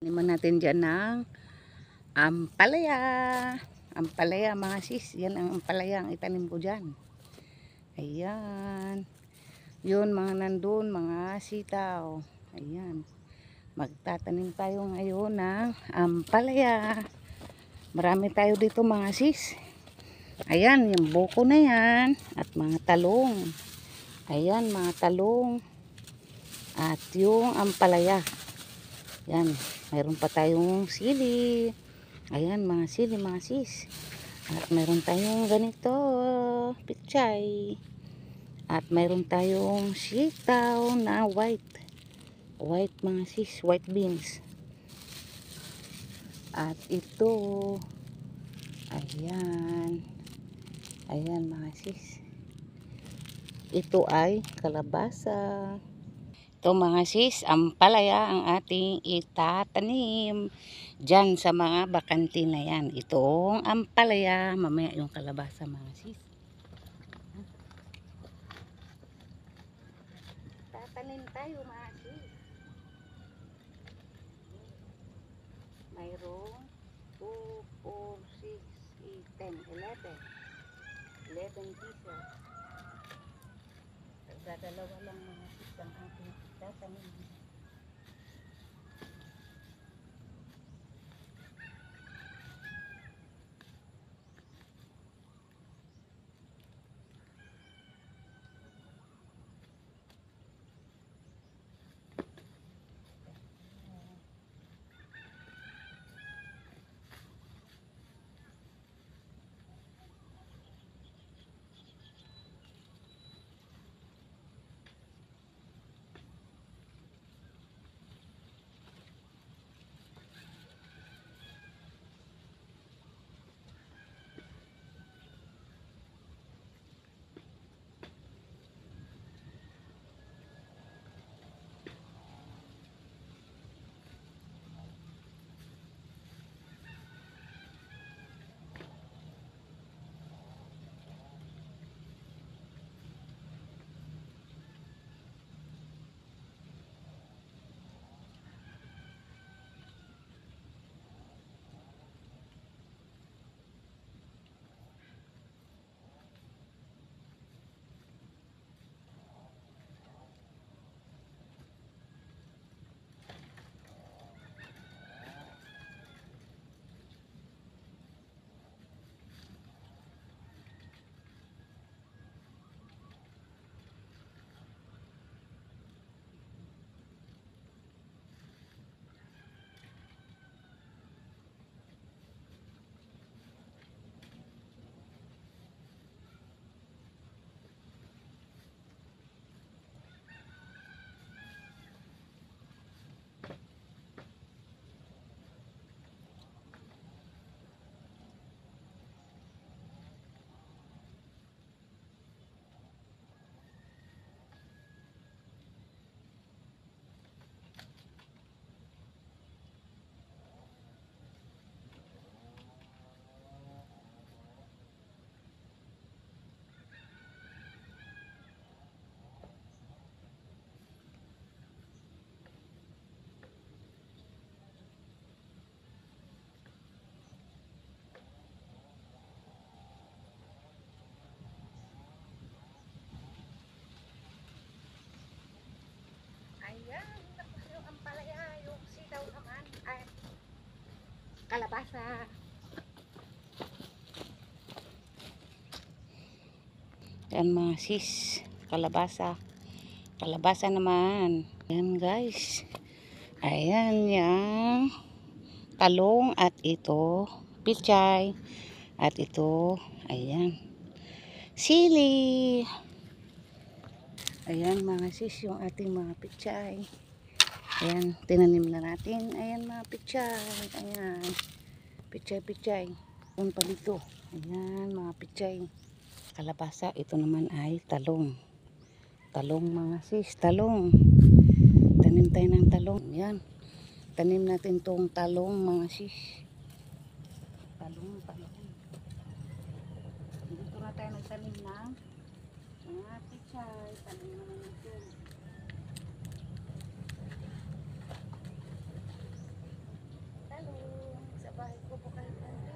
Taniman natin dyan ng ampalaya. Ampalaya mga sis. Yan ang ampalaya ang itanim ko dyan. Ayan. Yun mga nandun, mga sitaw. Ayan. Magtatanim tayo ngayon ng ampalaya. Marami tayo dito mga sis. Ayan, yung buko na yan. At mga talong. Ayan, mga talong. At yung ampalaya. Yan, mayroon pa tayong sili. Ayan, mga sili, mga sis. At mayroon tayong ganito, pichay. At mayroon tayong sitaw na white. White mga sis, white beans. At ito, ayan. Ayan mga sis. Ito ay kalabasa. Ito mga sis, ampalaya ang ating itatanim dyan sa mga bakante na yan. Itong ampalaya, mamaya yung kalabasa mga sis. Tatanim tayo mga sis. Mayroong 2, 4, 6, 8, 10, 11 pieces. Dadalawa lang mga sis ang ating itatanim. Ayan, tapos yung ampalaya, yung sitaw naman, ay kalabasa. Yan mga sis, kalabasa. Kalabasa naman. Ayan guys. Ayan yung talong at ito, pichay. At ito, ayan, sili. Ayan mga sis, yung ating mga pichay. Ayan, tinanim na natin. Ayan mga pichay. Ayan, pichay. Ayan pa dito. Ayan mga pichay. Kalabasa, ito naman ay talong. Talong mga sis, talong. Tanim tayo ng talong. Ayan, tanim natin tong talong mga sis. Talong. Dito na tayo nagtanim ng mga pichay. Tanim naman natin. ko po kahit konti.